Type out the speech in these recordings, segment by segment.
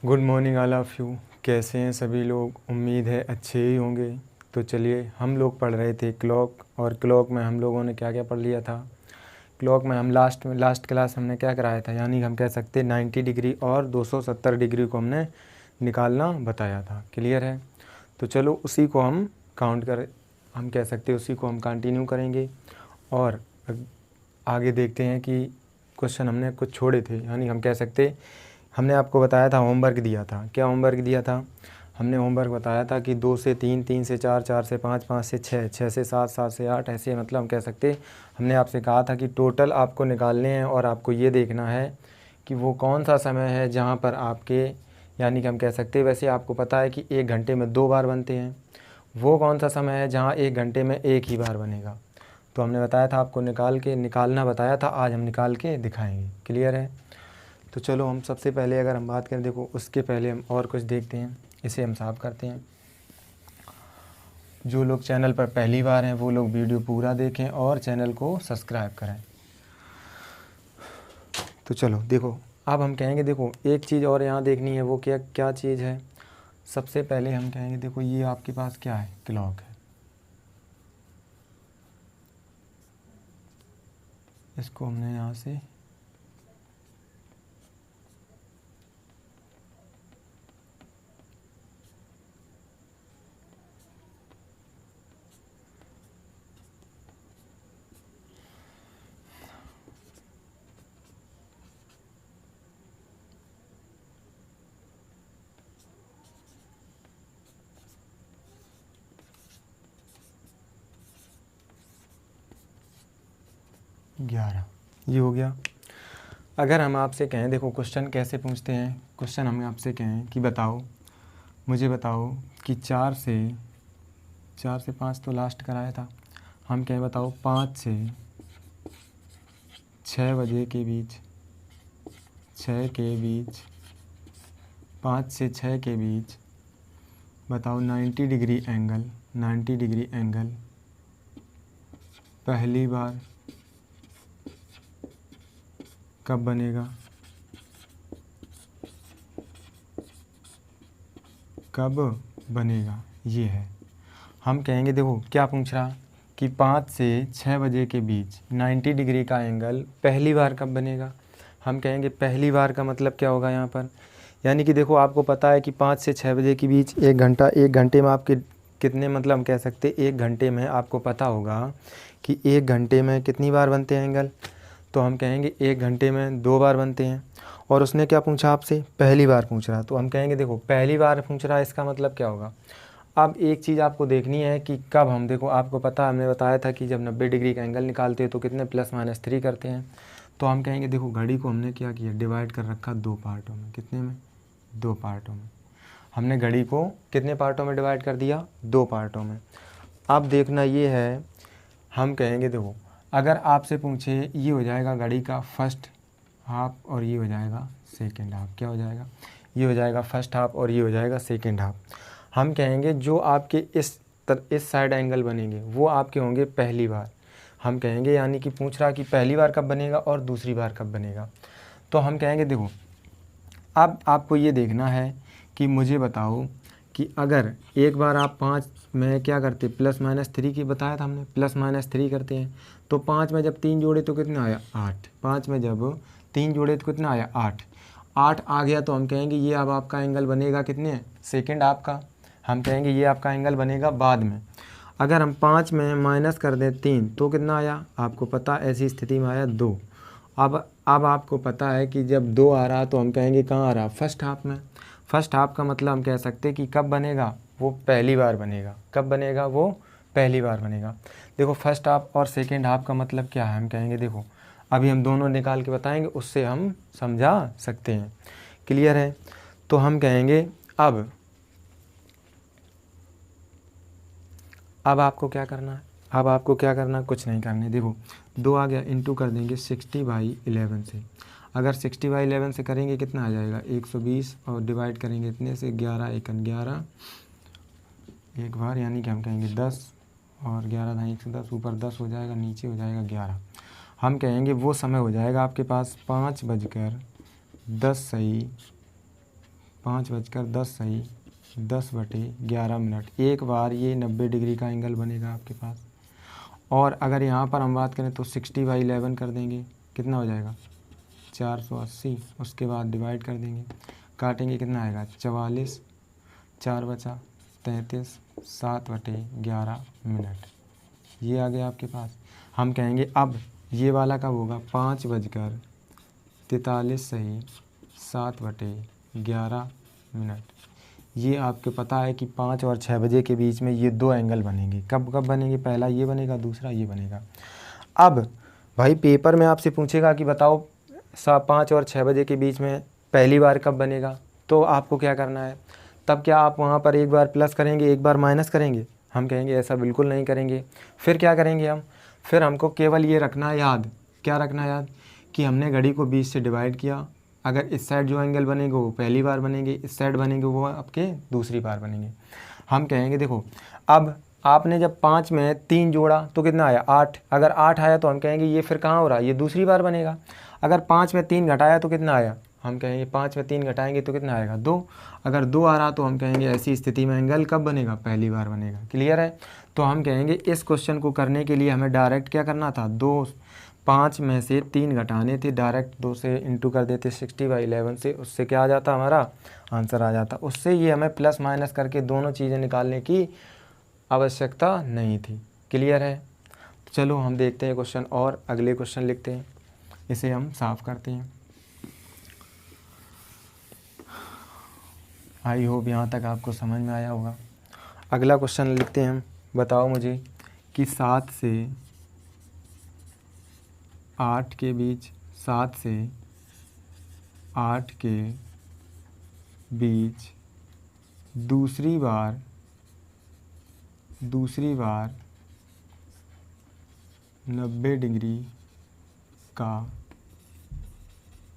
Good morning all of you. कैसे हैं सभी लोग? उम्मीद है अच्छे ही होंगे। तो चलिए, हम लोग पढ़ रहे थे क्लॉक, और क्लॉक में हम लोगों ने क्या क्या पढ़ लिया था। क्लॉक में हम लास्ट क्लास हमने क्या कराया था, यानी हम कह सकते 90 डिग्री और 270 डिग्री को हमने निकालना बताया था। क्लियर है? तो चलो उसी को हम हम कह सकते उसी को हम कंटिन्यू करेंगे और आगे देखते हैं कि क्वेश्चन हमने कुछ छोड़े थे। यानी हम कह सकते हमने आपको बताया था, होमवर्क दिया था। क्या होमवर्क दिया था? हमने होमवर्क बताया था कि 2 से 3, 3 से 4, 4 से 5, 5 से 6, 6 से 7, 7 से 8, ऐसे मतलब हम कह सकते हमने आपसे कहा था कि टोटल आपको निकालने हैं और आपको ये देखना है कि वो कौन सा समय है जहाँ पर आपके, यानी कि हम कह सकते वैसे आपको पता है कि 1 घंटे में 2 बार बनते हैं, वो कौन सा समय है जहाँ 1 घंटे में 1 ही बार बनेगा। तो हमने बताया था आपको निकालना बताया था, आज हम निकाल के दिखाएंगे। क्लियर है? तो चलो हम सबसे पहले अगर हम बात करें, देखो उसके पहले हम और कुछ देखते हैं, इसे हम साफ करते हैं। जो लोग चैनल पर पहली बार हैं वो लोग वीडियो पूरा देखें और चैनल को सब्सक्राइब करें। तो चलो देखो, अब हम कहेंगे, देखो एक चीज़ और यहाँ देखनी है, वो क्या क्या चीज़ है। सबसे पहले हम कहेंगे, देखो ये आपके पास क्या है, क्लॉक है। इसको हमने यहाँ से ग्यारह, ये हो गया। अगर हम आपसे कहें, देखो क्वेश्चन कैसे पूछते हैं, क्वेश्चन हम आपसे कहें कि मुझे बताओ कि 4 से 5 तो लास्ट कराया था, हम कहें बताओ 5 से 6 बजे के बीच, 6 के बीच, 5 से 6 के बीच बताओ 90 डिग्री एंगल पहली बार कब बनेगा, ये है। हम कहेंगे, देखो क्या पूछ रहा कि 5 से 6 बजे के बीच 90 डिग्री का एंगल पहली बार कब बनेगा। हम कहेंगे पहली बार का मतलब क्या होगा यहाँ पर, यानी कि देखो आपको पता है कि 5 से 6 बजे के बीच 1 घंटे में आपके कितने, मतलब हम कह सकते 1 घंटे में आपको पता होगा कि 1 घंटे में कितनी बार बनते हैं एंगल। तो हम कहेंगे 1 घंटे में 2 बार बनते हैं। और उसने क्या पूछा आपसे, पहली बार पूछ रहा, तो हम कहेंगे देखो पहली बार पूछ रहा है, इसका मतलब क्या होगा। अब एक चीज़ आपको देखनी है कि कब हम, देखो आपको पता, हमने बताया था कि जब 90 डिग्री का एंगल निकालते हैं तो कितने +-3 करते हैं। तो हम कहेंगे देखो घड़ी को हमने क्या किया, डिवाइड कर रखा 2 पार्टों में। कितने में? 2 पार्टों में। हमने घड़ी को कितने पार्टों में डिवाइड कर दिया? 2 पार्टों में। अब देखना ये है, हम कहेंगे देखो अगर आपसे पूछे, ये हो जाएगा घड़ी का फर्स्ट हाफ और ये हो जाएगा सेकेंड हाफ। क्या हो जाएगा? ये हो जाएगा फर्स्ट हाफ और ये हो जाएगा सेकेंड हाफ। हम कहेंगे जो आपके इस साइड एंगल बनेंगे वो आपके होंगे पहली बार। हम कहेंगे, यानी कि पूछ रहा कि पहली बार कब बनेगा और दूसरी बार कब बनेगा। तो हम कहेंगे देखो, अब आपको ये देखना है कि मुझे बताओ कि अगर एक बार आप 5 में क्या करते, +-3 की बताया था हमने, +-3 करते हैं। तो 5 में जब 3 जोड़े तो कितना आया? 8। 5 में जब 3 जोड़े तो कितना आया? 8। 8 आ गया तो हम कहेंगे ये अब आपका एंगल बनेगा कितने, सेकेंड हाफ का। हम कहेंगे ये आपका एंगल बनेगा बाद में। अगर हम 5 में माइनस कर दें 3 तो कितना आया? आपको पता ऐसी स्थिति में आया 2। अब आपको पता है कि जब 2 आ रहा तो हम कहेंगे कहाँ आ रहा? फर्स्ट हाफ में। फर्स्ट हाफ का मतलब हम कह सकते हैं कि कब बनेगा? वो पहली बार बनेगा। कब बनेगा? वो पहली बार बनेगा। देखो फर्स्ट हाफ और सेकेंड हाफ का मतलब क्या है, हम कहेंगे देखो अभी हम दोनों निकाल के बताएंगे, उससे हम समझा सकते हैं। क्लियर है? तो हम कहेंगे अब आपको क्या करना है, कुछ नहीं करना है। देखो 2 आ गया, इंटू कर देंगे 60/11 से। अगर 60/11 से करेंगे कितना आ जाएगा? 120, और डिवाइड करेंगे इतने से, 11 एकन 11 एक बार, यानी कि हम कहेंगे 10, और 11 दाई 110, ऊपर 10 हो जाएगा, नीचे हो जाएगा 11। हम कहेंगे वो समय हो जाएगा आपके पास 5 बजकर 10 सही 5:10 सही 10/11 एक बार ये 90 डिग्री का एंगल बनेगा आपके पास। और अगर यहाँ पर हम बात करें तो 60/11 कर देंगे, कितना हो जाएगा 480। उसके बाद डिवाइड कर देंगे, काटेंगे, कितना आएगा 44, 4 बचा 33, 7/11। ये आ गया आपके पास। हम कहेंगे अब ये वाला कब होगा 5:43 सही 7/11। ये आपको पता है कि 5 और 6 बजे के बीच में ये दो एंगल बनेंगे। कब कब बनेंगे, पहला ये बनेगा, दूसरा ये बनेगा। अब भाई पेपर में आपसे पूछेगा कि बताओ 5 और 6 बजे के बीच में पहली बार कब बनेगा, तो आपको क्या करना है, तब क्या आप वहाँ पर एक बार प्लस करेंगे एक बार माइनस करेंगे? हम कहेंगे ऐसा बिल्कुल नहीं करेंगे। फिर क्या करेंगे हम, फिर हमको केवल ये रखना है याद, क्या रखना है याद, कि हमने घड़ी को 20 से डिवाइड किया। अगर इस साइड जो एंगल बनेंगे वो पहली बार बनेंगे, इस साइड बनेंगे वो आपके दूसरी बार बनेंगे। हम कहेंगे देखो अब आपने जब 5 में 3 जोड़ा तो कितना आया 8। अगर 8 आया तो हम कहेंगे ये फिर कहाँ हो रहा है, ये दूसरी बार बनेगा। अगर 5 में 3 घटाया तो कितना आया, हम कहेंगे 5 में 3 घटाएंगे तो कितना आएगा 2। अगर 2 आ रहा तो हम कहेंगे ऐसी स्थिति में एंगल कब बनेगा, पहली बार बनेगा। क्लियर है? तो हम कहेंगे इस क्वेश्चन को करने के लिए हमें डायरेक्ट क्या करना था, 5 में से 3 घटाने थे, डायरेक्ट 2 से इंटू कर देते 60/11 से, उससे क्या आ जाता हमारा आंसर आ जाता। उससे ये हमें प्लस माइनस करके दोनों चीज़ें निकालने की आवश्यकता नहीं थी। क्लियर है? चलो हम देखते हैं क्वेश्चन और अगले क्वेश्चन लिखते हैं, इसे हम साफ करते हैं। आई होप यहाँ तक आपको समझ में आया होगा। अगला क्वेश्चन लिखते हैं हम, बताओ मुझे कि 7 से 8 के बीच, 7 से 8 के बीच दूसरी बार 90 डिग्री का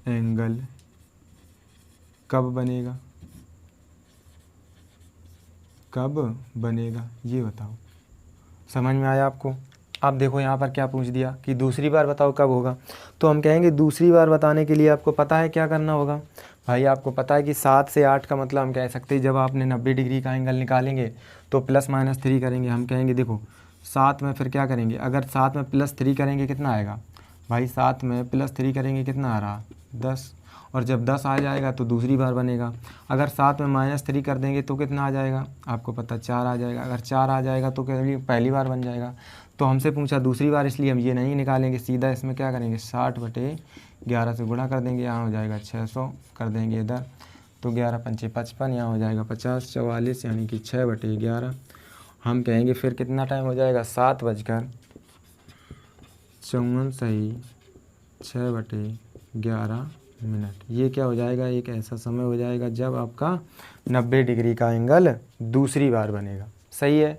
एंगल कब बनेगा, कब बनेगा ये बताओ। समझ में आया आपको? अब देखो यहाँ पर क्या पूछ दिया कि दूसरी बार बताओ कब होगा, तो हम कहेंगे दूसरी बार बताने के लिए आपको पता है क्या करना होगा भाई। आपको पता है कि 7 से 8 का मतलब हम कह सकते हैं जब आपने 90 डिग्री का एंगल निकालेंगे तो +-3 करेंगे। हम कहेंगे देखो 7 में फिर क्या करेंगे, अगर 7 में +3 करेंगे कितना आएगा भाई, 7 में +3 करेंगे कितना आ रहा 10, और जब 10 आ जाएगा तो दूसरी बार बनेगा। अगर 7 में -3 कर देंगे तो कितना आ जाएगा, आपको पता 4 आ जाएगा। अगर 4 आ जाएगा तो पहली बार बन जाएगा। तो हमसे पूछा दूसरी बार, इसलिए हम ये नहीं निकालेंगे, सीधा इसमें क्या करेंगे 60/11 से गुणा कर देंगे, यहाँ हो जाएगा 600 कर देंगे इधर, तो 11×5 = 55, यहाँ हो जाएगा 50, 44 यानी कि 6/11। हम कहेंगे फिर कितना टाइम हो जाएगा 7:54 सही 6/11। ये क्या हो जाएगा, एक ऐसा समय हो जाएगा जब आपका 90 डिग्री का एंगल दूसरी बार बनेगा। सही है?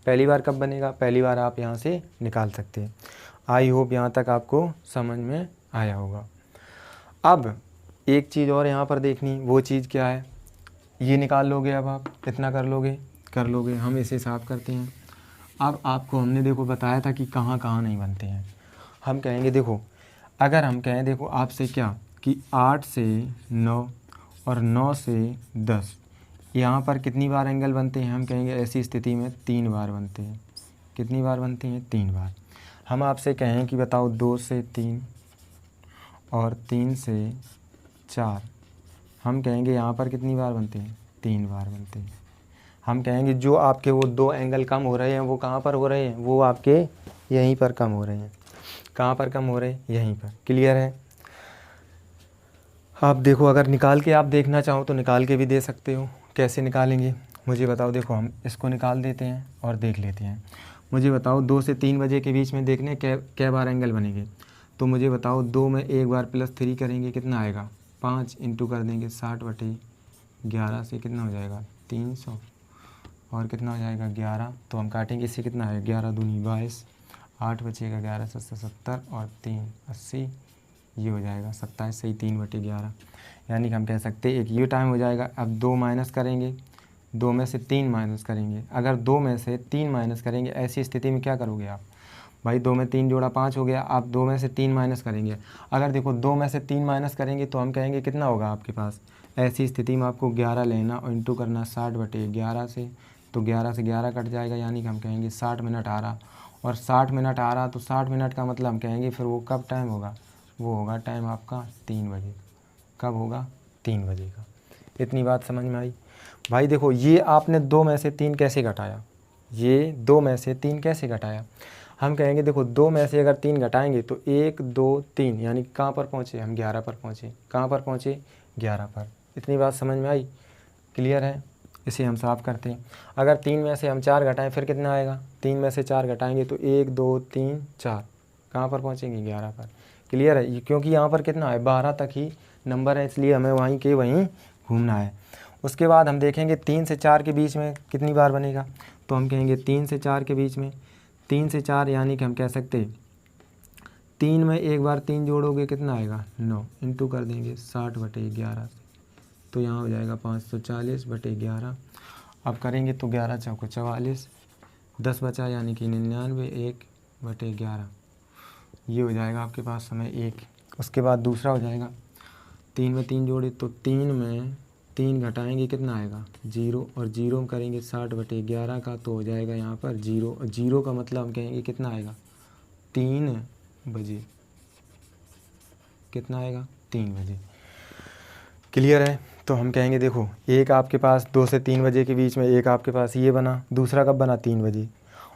पहली बार कब बनेगा, पहली बार आप यहाँ से निकाल सकते हैं। आई होप यहाँ तक आपको समझ में आया होगा। अब एक चीज़ और यहाँ पर देखनी, वो चीज़ क्या है, ये निकाल लोगे, अब आप इतना कर लोगे। हम इसे साफ करते हैं। अब आपको हमने देखो बताया था कि कहाँ कहाँ नहीं बनते हैं। हम कहेंगे देखो, अगर हम कहें देखो आपसे क्या कि 8 से 9 और 9 से 10 यहाँ पर कितनी बार एंगल बनते हैं, हम कहेंगे ऐसी स्थिति में 3 बार बनते हैं। कितनी बार बनते हैं, 3 बार। हम आपसे कहें कि बताओ 2 से 3 और 3 से 4, हम कहेंगे यहाँ पर कितनी बार बनते हैं, 3 बार बनते हैं। हम कहेंगे जो आपके वो 2 एंगल कम हो रहे हैं वो कहाँ पर हो रहे हैं, वो आपके यहीं पर कम हो रहे हैं। कहाँ पर कम हो रहे हैं, यहीं पर। क्लियर है? आप देखो अगर निकाल के आप देखना चाहो तो निकाल के भी दे सकते हो। कैसे निकालेंगे मुझे बताओ। देखो हम इसको निकाल देते हैं और देख लेते हैं। मुझे बताओ 2 से 3 बजे के बीच में देखने कै बार एंगल बनेंगे, तो मुझे बताओ 2 में एक बार +3 करेंगे कितना आएगा 5 इंटू कर देंगे 60/11 से कितना हो जाएगा 300, और कितना हो जाएगा 11। तो हम काटेंगे इससे कितना है 11 दूनी 22, 8 बचेगा 11 7 70 और 3 80, ये हो जाएगा 27 सही 3/11। यानी कि हम कह सकते हैं एक ये टाइम हो जाएगा। अब 2 माइनस करेंगे, 2 में से 3 माइनस करेंगे। अगर 2 में से 3 माइनस करेंगे ऐसी स्थिति में क्या करोगे आप भाई 2 में 3 जोड़ा 5 हो गया। आप 2 में से 3 माइनस करेंगे, अगर देखो 2 में से 3 माइनस करेंगे तो हम कहेंगे कितना होगा आपके पास। ऐसी स्थिति में आपको 11 लेना और इंटू करना 60/11 से, तो 11 से 11 कट जाएगा, यानी कि हम कहेंगे 60 मिनट आ रहा। और 60 मिनट आ रहा तो 60 मिनट का मतलब हम कहेंगे फिर वो कब टाइम होगा, वो होगा टाइम आपका 3 बजे। कब होगा, 3 बजे का। इतनी बात समझ में आई। भाई देखो ये आपने 2 में से 3 कैसे घटाया, ये 2 में से 3 कैसे घटाया। हम कहेंगे देखो 2 में से अगर 3 घटाएंगे तो 1 2 3, यानी कहाँ पर पहुँचे हम, 11 पर पहुँचे। कहाँ पर पहुँचे, 11 पर। इतनी बात समझ में आई, क्लियर है। इसे हम साफ करते हैं। अगर 3 में से हम 4 घटाएं फिर कितना आएगा, 3 में से 4 घटाएंगे तो 1 2 3 4, कहाँ पर पहुँचेंगे, 11 पर। क्लियर है, क्योंकि यहाँ पर कितना है, 12 तक ही नंबर है, इसलिए हमें वहीं के वहीं घूमना है। उसके बाद हम देखेंगे 3 से 4 के बीच में कितनी बार बनेगा, तो हम कहेंगे 3 से 4 के बीच में, 3 से 4 यानी कि हम कह सकते 3 में एक बार 3 जोड़ोगे कितना आएगा, 9, इंटू कर देंगे 60/11 से, तो यहाँ हो जाएगा 540/11। अब करेंगे तो 11 चौको 44, 10 बचा यानी कि 99, 1/11, ये हो जाएगा आपके पास समय 1। उसके बाद दूसरा हो जाएगा 3 में 3 जोड़े तो 3 में 3 घटाएंगे कितना आएगा, 0, और 0 करेंगे 60/11 का, तो हो जाएगा यहाँ पर 0, और 0 का मतलब हम कहेंगे कितना आएगा, 3 बजे। कितना आएगा, 3 बजे। क्लियर है। तो हम कहेंगे देखो एक आपके पास 2 से 3 बजे के बीच में एक आपके पास ये बना, दूसरा कब बना, 3 बजे।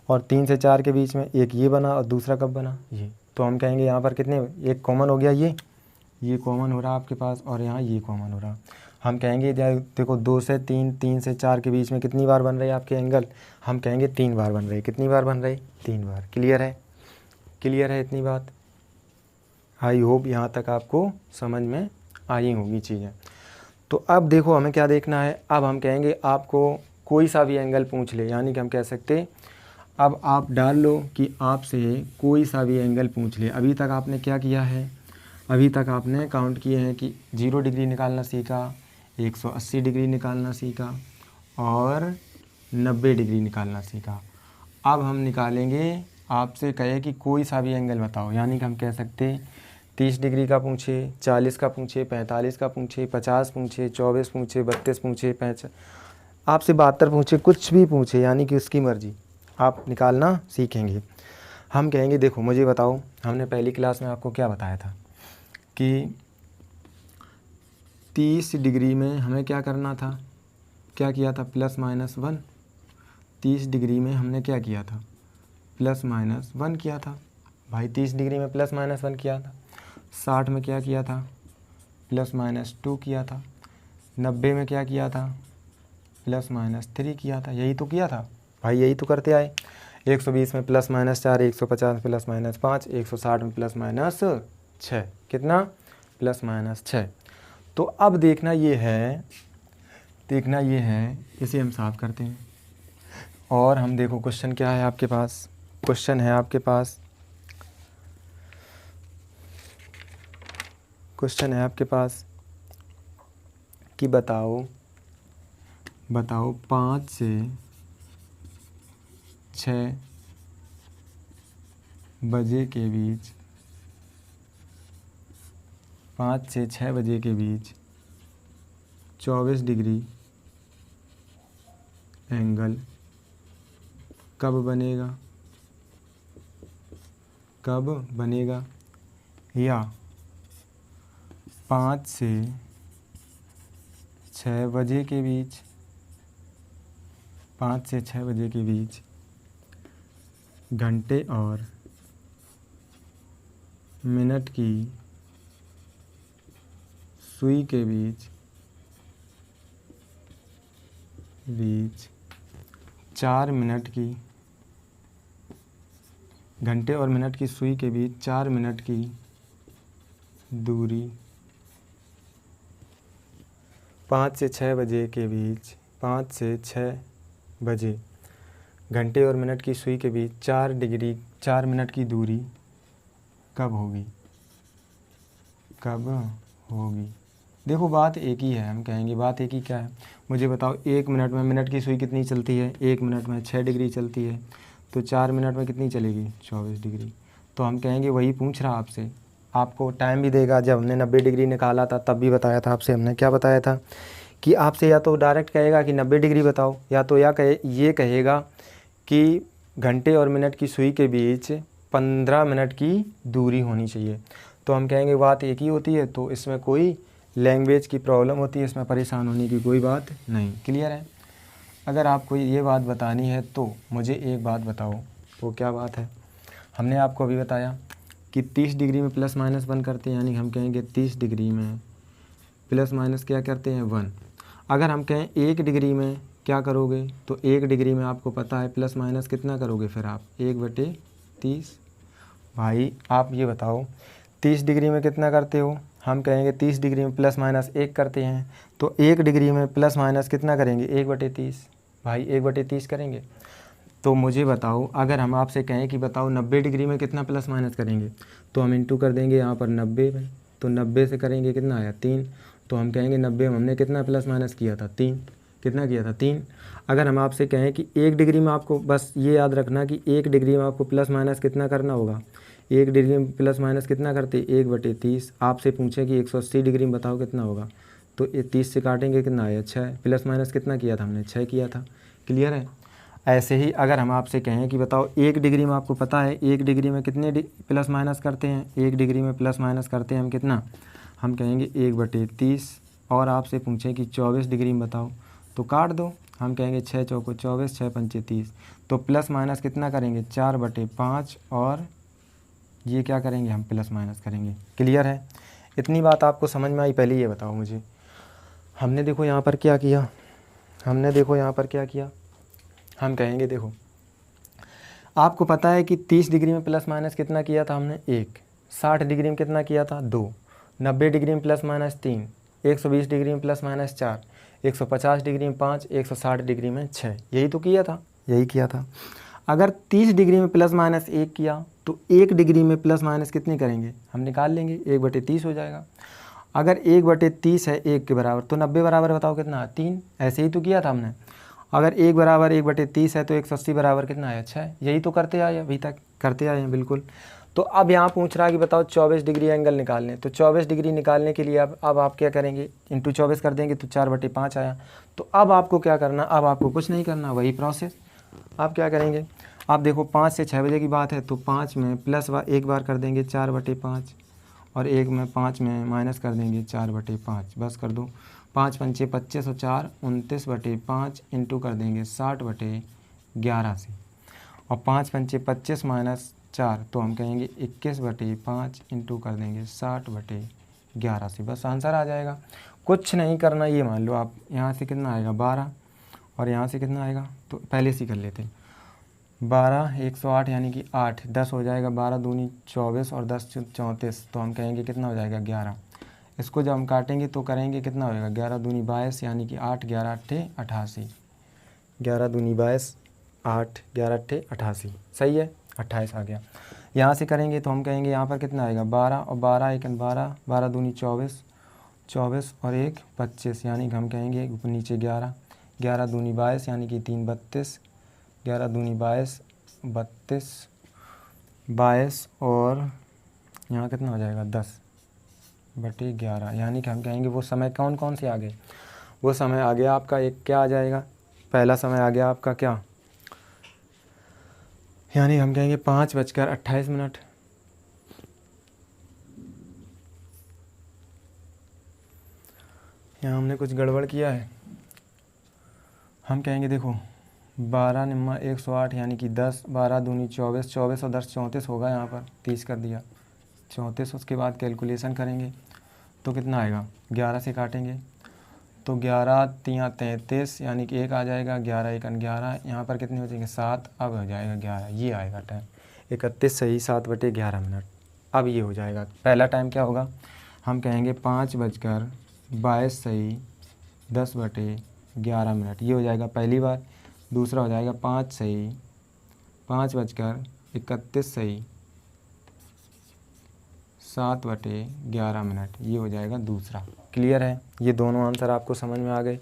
और 3 से 4 के बीच में एक ये बना और दूसरा कब बना, ये। तो हम कहेंगे यहाँ पर कितने, एक कॉमन हो गया, ये कॉमन हो रहा आपके पास, और यहाँ ये कॉमन हो रहा। हम कहेंगे देखो 2 से 3, 3 से 4 के बीच में कितनी बार बन रहे हैं आपके एंगल, हम कहेंगे 3 बार बन रहे हैं। कितनी बार बन रहे, 3 बार। क्लियर है, क्लियर है इतनी बात। आई होप यहाँ तक आपको समझ में आई होगी चीज़ें। तो अब देखो हमें क्या देखना है, अब हम कहेंगे आपको कोई सा भी एंगल पूछ ले, यानी कि हम कह सकते अब आप डाल लो कि आपसे कोई सा भी एंगल पूछ ले। अभी तक आपने क्या किया है, अभी तक आपने काउंट किए हैं कि 0 डिग्री निकालना सीखा, 180 डिग्री निकालना सीखा और 90 डिग्री निकालना सीखा। अब हम निकालेंगे, आपसे कहे कि कोई सा भी एंगल बताओ, यानी कि हम कह सकते 30 डिग्री का पूछे, 40 का पूछे, 45 का पूछे, 50 पूछे, 24 पूछे, 32 पूछे, 65, आपसे 72 पूछे, कुछ भी पूछे, यानी कि उसकी मर्ज़ी, आप निकालना सीखेंगे। हम कहेंगे देखो मुझे बताओ, हमने पहली क्लास में आपको क्या बताया था कि 30 डिग्री में हमें क्या करना था, क्या किया था, +-1। 30 डिग्री में हमने क्या किया था, +-1 किया था। भाई 30 डिग्री में +-1 किया था। 60 में क्या किया था, +-2 किया था। 90 में क्या किया था, +-3 किया था। यही तो किया था भाई, यही तो करते आए। 120 में +-4, 150 में +-5, 160 में +-6, कितना, +-6। तो अब देखना ये है, इसे हम साफ करते हैं। और हम देखो क्वेश्चन क्या है आपके पास, क्वेश्चन है आपके पास कि बताओ 5 से 6 बजे के बीच, 5 से 6 बजे के बीच 24 डिग्री एंगल कब बनेगा, या 5 से 6 बजे के बीच, 5 से 6 बजे के बीच घंटे और मिनट की सुई के बीच 4 मिनट की, घंटे और मिनट की सुई के बीच 4 मिनट की दूरी, 5 से 6 बजे के बीच, 5 से 6 बजे घंटे और मिनट की सुई के बीच 4 मिनट की दूरी कब होगी। देखो बात एक ही है, हम कहेंगे बात एक ही क्या है, मुझे बताओ 1 मिनट में मिनट की सुई कितनी चलती है, 1 मिनट में 6 डिग्री चलती है। तो 4 मिनट में कितनी चलेगी 24 डिग्री। तो हम कहेंगे वही पूछ रहा आपसे, आपको टाइम भी देगा। जब हमने 90 डिग्री निकाला था तब भी बताया था आपसे, हमने क्या बताया था कि आपसे या तो डायरेक्ट कहेगा कि 90 डिग्री बताओ, या तो ये कहेगा कि घंटे और मिनट की सुई के बीच 15 मिनट की दूरी होनी चाहिए। तो हम कहेंगे बात एक ही होती है, तो इसमें कोई लैंग्वेज की प्रॉब्लम होती है, इसमें परेशान होने की कोई बात नहीं। क्लियर है। अगर आपको ये बात बतानी है तो मुझे एक बात बताओ, वो क्या बात है। हमने आपको अभी बताया कि 30 डिग्री में प्लस माइनस 1 करते हैं, यानी हम कहेंगे 30 डिग्री में प्लस माइनस क्या करते हैं 1। अगर हम कहें 1 डिग्री में क्या करोगे, तो 1 डिग्री में आपको पता है प्लस माइनस कितना करोगे फिर आप 1/30। भाई आप ये बताओ 30 डिग्री में कितना करते हो, हम कहेंगे 30 डिग्री में प्लस माइनस 1 करते हैं, तो 1 डिग्री में प्लस माइनस कितना करेंगे 1/30। भाई 1/30 करेंगे। तो मुझे बताओ, अगर हम आपसे कहें कि बताओ 90 डिग्री में कितना प्लस माइनस करेंगे, तो हम इंटू कर देंगे यहाँ पर 90 में, तो 90 से करेंगे कितना आया 3। तो हम कहेंगे 90 में हमने कितना प्लस माइनस किया था 3। कितना किया था 3। अगर हम आपसे कहें कि 1 डिग्री में, आपको बस ये याद रखना कि 1 डिग्री में आपको प्लस माइनस कितना करना होगा, 1 डिग्री में प्लस माइनस कितना करते 1/30। आपसे पूछे कि 180 डिग्री में बताओ कितना होगा, तो ये 30 से काटेंगे कितना आया 6। प्लस माइनस कितना किया था हमने 6 किया था। क्लियर है। ऐसे ही अगर हम आपसे कहें कि बताओ 1 डिग्री में, आपको पता है 1 डिग्री में कितने प्लस माइनस करते हैं, 1 डिग्री में प्लस माइनस करते हैं हम कितना, हम कहेंगे 1/30। और आपसे पूछें कि 24 डिग्री में बताओ, तो काट दो, हम कहेंगे 6 चौको 24, 6 पंचे 30। तो प्लस माइनस कितना करेंगे 4/5, और ये क्या करेंगे हम प्लस माइनस करेंगे। क्लियर है। इतनी बात आपको समझ में आई। पहले ये बताओ मुझे, हमने देखो यहाँ पर क्या किया, हमने देखो यहाँ पर क्या किया, हम कहेंगे देखो आपको पता है कि 30 डिग्री में प्लस माइनस कितना किया था हमने 1, 60 डिग्री में कितना किया था 2, 90 डिग्री में प्लस माइनस 3, 120 डिग्री में प्लस माइनस 4, 150 डिग्री में 5, 160 डिग्री में 6। यही तो किया था, यही किया था। अगर 30 डिग्री में प्लस माइनस 1 किया, तो 1 डिग्री में प्लस माइनस कितनी करेंगे हम निकाल लेंगे, 1/30 हो जाएगा। अगर 1/30 है 1 के बराबर, तो 90 बराबर बताओ कितना 3। ऐसे ही तो किया था हमने। अगर 1 बराबर 1/30 है, तो 180 बराबर कितना आया 6। यही तो करते आए, अभी तक करते आए हैं बिल्कुल। तो अब यहाँ पूछ रहा है कि बताओ 24 डिग्री एंगल निकालने। तो 24 डिग्री निकालने के लिए अब आप क्या करेंगे, इंटू 24 कर देंगे, तो 4/5 आया। तो अब आपको क्या करना, अब आपको कुछ नहीं करना, वही प्रोसेस। आप क्या करेंगे, आप देखो 5 से 6 बजे की बात है, तो 5 में प्लस एक बार कर देंगे 4/5, और 5 में माइनस कर देंगे 4/5। बस कर दो, 5 पंचे 25 और 4 29/5 इंटू कर देंगे 60/11 से, और 5 पंचे 25 माइनस 4, तो हम कहेंगे 21/5 इंटू कर देंगे 60/11 से। बस आंसर आ जाएगा। कुछ नहीं करना। ये मान लो आप यहाँ से कितना आएगा 12, और यहाँ से कितना आएगा, तो पहले से कर लेते हैं। 12 108 यानी कि 8, 10 हो जाएगा, 12 दूनी 24 और 10 34, तो हम कहेंगे कितना हो जाएगा 11। इसको जब हम काटेंगे तो करेंगे कितना होएगा, 11 दूनी 22 यानी कि 8, 11 अट्ठे 88, 11 दूनी 22, 8, 11 अट्ठे 88, सही है, 28 आ गया। यहाँ से करेंगे तो हम कहेंगे यहाँ पर कितना आएगा 12, और 12 1 12, 12 दूनी 24, 24 और 1 25, यानी कि हम कहेंगे ऊपर नीचे 11, 11 दूनी 22 यानी कि 3 32, 11 दूनी 22, 32, 22 और यहाँ कितना हो जाएगा 10/11, यानी कि हम कहेंगे वो समय कौन कौन से आ गए। वो समय आ गया आपका एक क्या आ जाएगा, पहला समय आ गया आपका क्या, यानी हम कहेंगे 5:28। यहाँ हमने कुछ गड़बड़ किया है। हम कहेंगे देखो 12 निम्मा 108 यानी कि 10, 12 दूनी 24, 24 और 10 34 होगा, यहाँ पर 30 कर दिया 34। उसके बाद कैलकुलेशन करेंगे तो कितना आएगा, 11 से काटेंगे तो 11 3 33 यानी कि 1 आ जाएगा, 11 1 11, यहाँ पर कितने हो जाएंगे 7, अब हो जाएगा 11, ये आएगा टाइम 31 सही 7/11। अब ये हो जाएगा। पहला टाइम क्या होगा, हम कहेंगे 5:22 सही 10/11, ये हो जाएगा पहली बार। दूसरा हो जाएगा 5 सही 5:31 सही 7/11, ये हो जाएगा दूसरा। क्लियर है। ये दोनों आंसर आपको समझ में आ गए।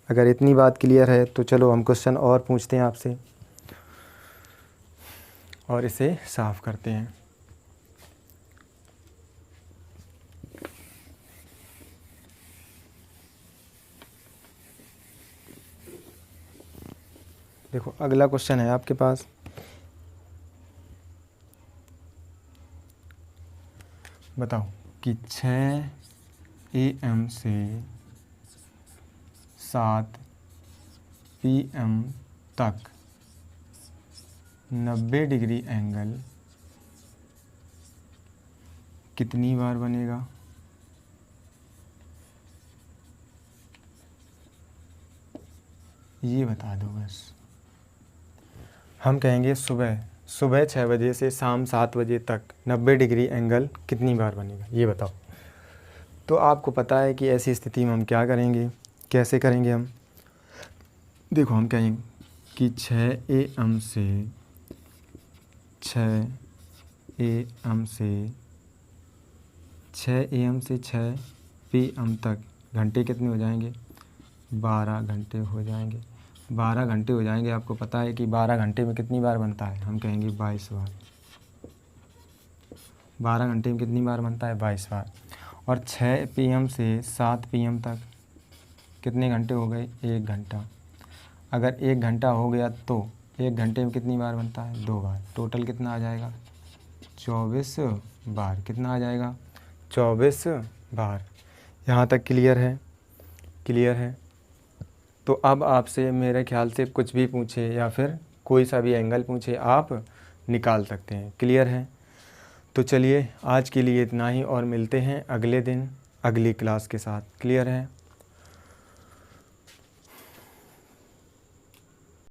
अगर इतनी बात क्लियर है तो चलो हम क्वेश्चन और पूछते हैं आपसे। और इसे साफ़ करते हैं। देखो अगला क्वेश्चन है आपके पास, बताओ कि 6 AM से 7 PM तक 90 डिग्री एंगल कितनी बार बनेगा? ये बता दो बस। हम कहेंगे सुबह 6 बजे से शाम 7 बजे तक 90 डिग्री एंगल कितनी बार बनेगा, ये बताओ। तो आपको पता है कि ऐसी स्थिति में हम क्या करेंगे, कैसे करेंगे हम। देखो हम कहेंगे कि 6 AM से 6 PM तक घंटे कितने हो जाएंगे? 12 घंटे हो जाएंगे। 12 घंटे हो जाएंगे। आपको पता है कि 12 घंटे में कितनी बार बनता है? हम कहेंगे 22 बार। 12 घंटे में कितनी बार बनता है? 22 बार। और 6 PM से 7 PM तक कितने घंटे हो गए? 1 घंटा। अगर 1 घंटा हो गया तो 1 घंटे में कितनी बार बनता है? 2 बार। टोटल कितना आ जाएगा? 24 बार। कितना आ जाएगा? 24 बार। यहाँ तक क्लियर है? क्लियर है। तो अब आपसे मेरे ख्याल से कुछ भी पूछे या फिर कोई सा भी एंगल पूछे आप निकाल सकते हैं। क्लियर है? तो चलिए आज के लिए इतना ही और मिलते हैं अगले दिन अगली क्लास के साथ। क्लियर है?